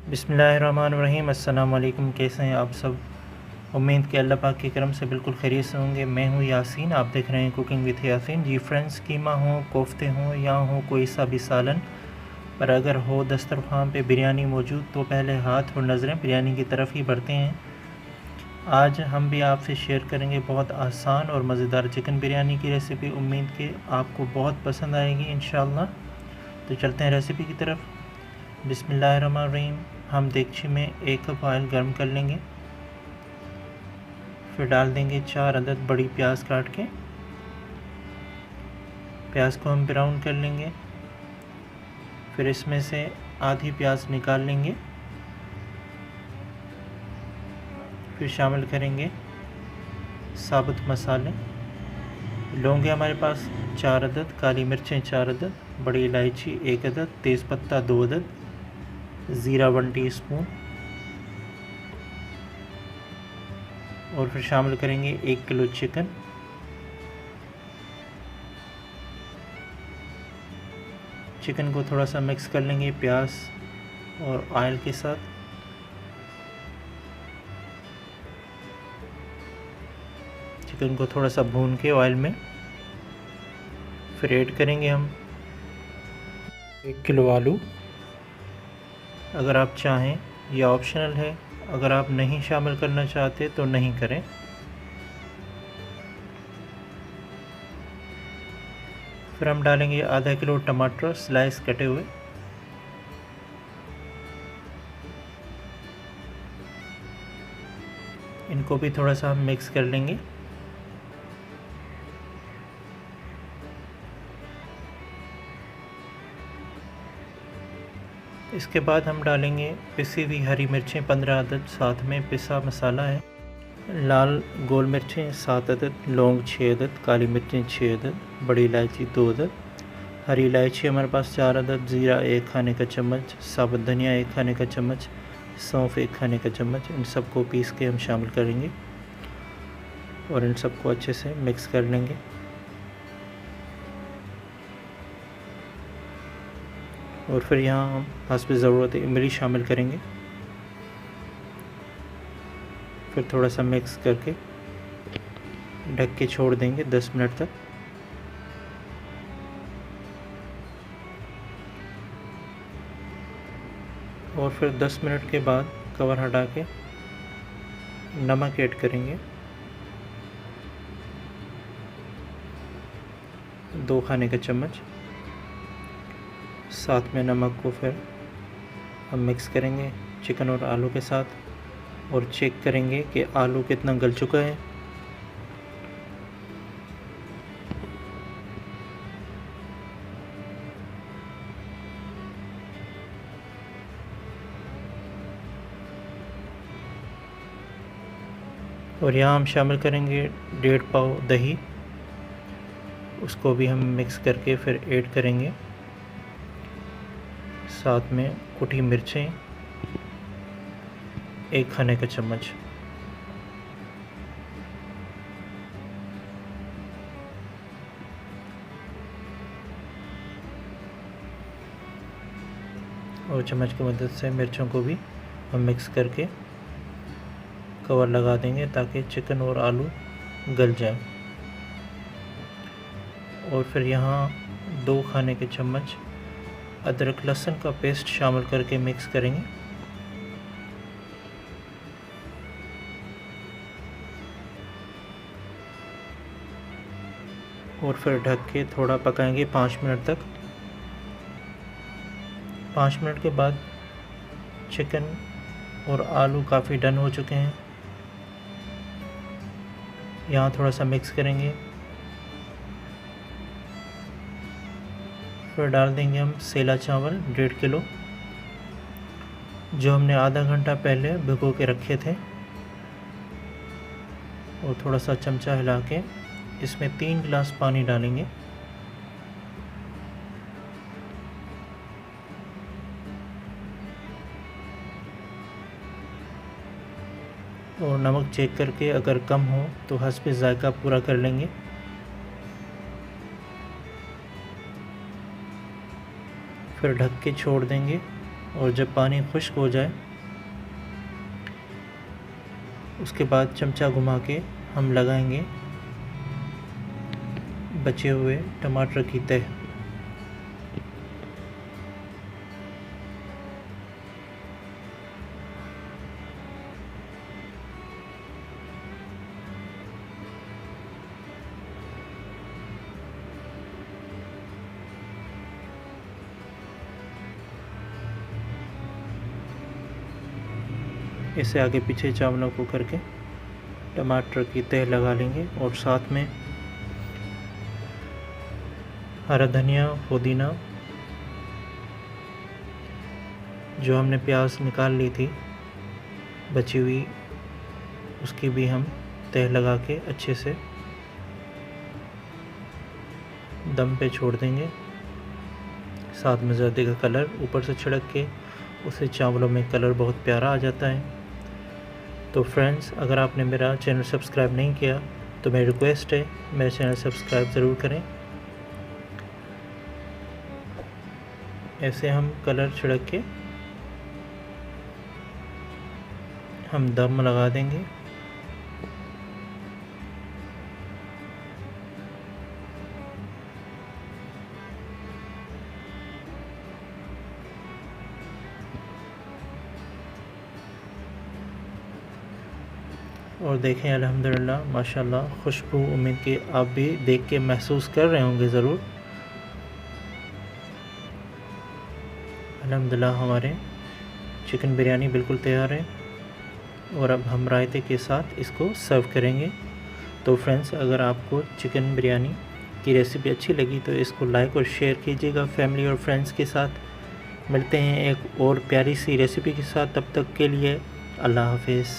बिस्मिल्लाहिर्रहमानिर्रहीम। अस्सलाम वालेकुम। कैसे हैं आप सब? उम्मीद कि अल्लाह पाक के करम से बिल्कुल खैरियत से होंगे। मैं हूं यासीन, आप देख रहे हैं कुकिंग विथ यासीन। जी फ्रेंड्स, कीमा हो, कोफ्ते हों या हो कोई सा भी सालन, पर अगर हो दस्तरखान पे बिरयानी मौजूद तो पहले हाथ और नज़रें बिरयानी की तरफ ही बढ़ते हैं। आज हम भी आपसे शेयर करेंगे बहुत आसान और मज़ेदार चिकन बिरयानी की रेसिपी। उम्मीद कि आपको बहुत पसंद आएगी इंशाअल्लाह। तो चलते हैं रेसिपी की तरफ। बिस्मिल्लाहिर्रहमानिर्रहीम। हम देगची में 1 कप ऑयल गर्म कर लेंगे। फिर डाल देंगे 4 अदद बड़ी प्याज काट के। प्याज को हम ब्राउन कर लेंगे। फिर इसमें से आधी प्याज निकाल लेंगे। फिर शामिल करेंगे साबुत मसाले। लौंग है हमारे पास 4 अदद, काली मिर्चें 4 अदद, बड़ी इलायची 1 अदद, तेज़पत्ता 2 अदद, ज़ीरा 1 टीस्पून, और फिर शामिल करेंगे 1 किलो चिकन। चिकन को थोड़ा सा मिक्स कर लेंगे प्याज और ऑयल के साथ। चिकन को थोड़ा सा भून के ऑयल में फिर ऐड करेंगे हम 1 किलो आलू। अगर आप चाहें, यह ऑप्शनल है, अगर आप नहीं शामिल करना चाहते तो नहीं करें। फिर हम डालेंगे आधा किलो टमाटर स्लाइस कटे हुए। इनको भी थोड़ा सा हम मिक्स कर लेंगे। इसके बाद हम डालेंगे पिसी हुई हरी मिर्चें 15 अदद, साथ में पिसा मसाला है। लाल गोल मिर्चें 7 अदद, लौंग 6 अदद, काली मिर्चें 6 अदद, बड़ी इलायची 2 अदद, हरी इलायची हमारे पास 4 अदद, ज़ीरा 1 खाने का चम्मच, साबुत धनिया 1 खाने का चम्मच, सौंफ 1 खाने का चम्मच। इन सबको पीस के हम शामिल करेंगे और इन सबको अच्छे से मिक्स कर लेंगे। और फिर यहाँ हम हस्ब ज़रूरत इमली शामिल करेंगे। फिर थोड़ा सा मिक्स करके ढक के छोड़ देंगे 10 मिनट तक। और फिर 10 मिनट के बाद कवर हटा के नमक ऐड करेंगे 2 खाने का चम्मच। साथ में नमक को फिर हम मिक्स करेंगे चिकन और आलू के साथ और चेक करेंगे कि आलू कितना गल चुका है। और यहाँ हम शामिल करेंगे 1.5 पाव दही। उसको भी हम मिक्स करके फिर ऐड करेंगे। साथ में कुटी मिर्चें 1 खाने का चम्मच। और चम्मच की मदद से मिर्चों को भी हम मिक्स करके कवर लगा देंगे ताकि चिकन और आलू गल जाए। और फिर यहाँ 2 खाने के चम्मच अदरक लहसुन का पेस्ट शामिल करके मिक्स करेंगे। और फिर ढक के थोड़ा पकाएंगे 5 मिनट तक। 5 मिनट के बाद चिकन और आलू काफ़ी डन हो चुके हैं। यहाँ थोड़ा सा मिक्स करेंगे। फिर डाल देंगे हम सेला चावल 1.5 किलो, जो हमने आधा घंटा पहले भिगो के रखे थे। और थोड़ा सा चमचा हिला के इसमें 3 गिलास पानी डालेंगे। और नमक चेक करके अगर कम हो तो हस्ब ज़ायक़ा पूरा कर लेंगे। फिर ढक के छोड़ देंगे और जब पानी खुश्क हो जाए उसके बाद चमचा घुमा के हम लगाएंगे बचे हुए टमाटर की तह। इसे आगे पीछे चावलों को करके टमाटर की तह लगा लेंगे और साथ में हरा धनिया, पुदीना, जो हमने प्याज निकाल ली थी बची हुई, उसकी भी हम तह लगा के अच्छे से दम पे छोड़ देंगे। साथ में ज़र्दी का कलर ऊपर से छिड़क के उससे चावलों में कलर बहुत प्यारा आ जाता है। तो फ्रेंड्स, अगर आपने मेरा चैनल सब्सक्राइब नहीं किया तो मेरी रिक्वेस्ट है मेरे चैनल सब्सक्राइब ज़रूर करें। ऐसे हम कलर छिड़क के हम दम लगा देंगे। और देखें अल्हम्दुलिल्लाह माशाल्लाह खुशबू, उम्मीद कि आप भी देख के महसूस कर रहे होंगे ज़रूर। अल्हम्दुलिल्लाह हमारे चिकन बिरयानी बिल्कुल तैयार है और अब हम रायते के साथ इसको सर्व करेंगे। तो फ्रेंड्स, अगर आपको चिकन बिरयानी की रेसिपी अच्छी लगी तो इसको लाइक और शेयर कीजिएगा फैमिली और फ्रेंड्स के साथ। मिलते हैं एक और प्यारी सी रेसिपी के साथ, तब तक के लिए अल्लाह हाफिज़।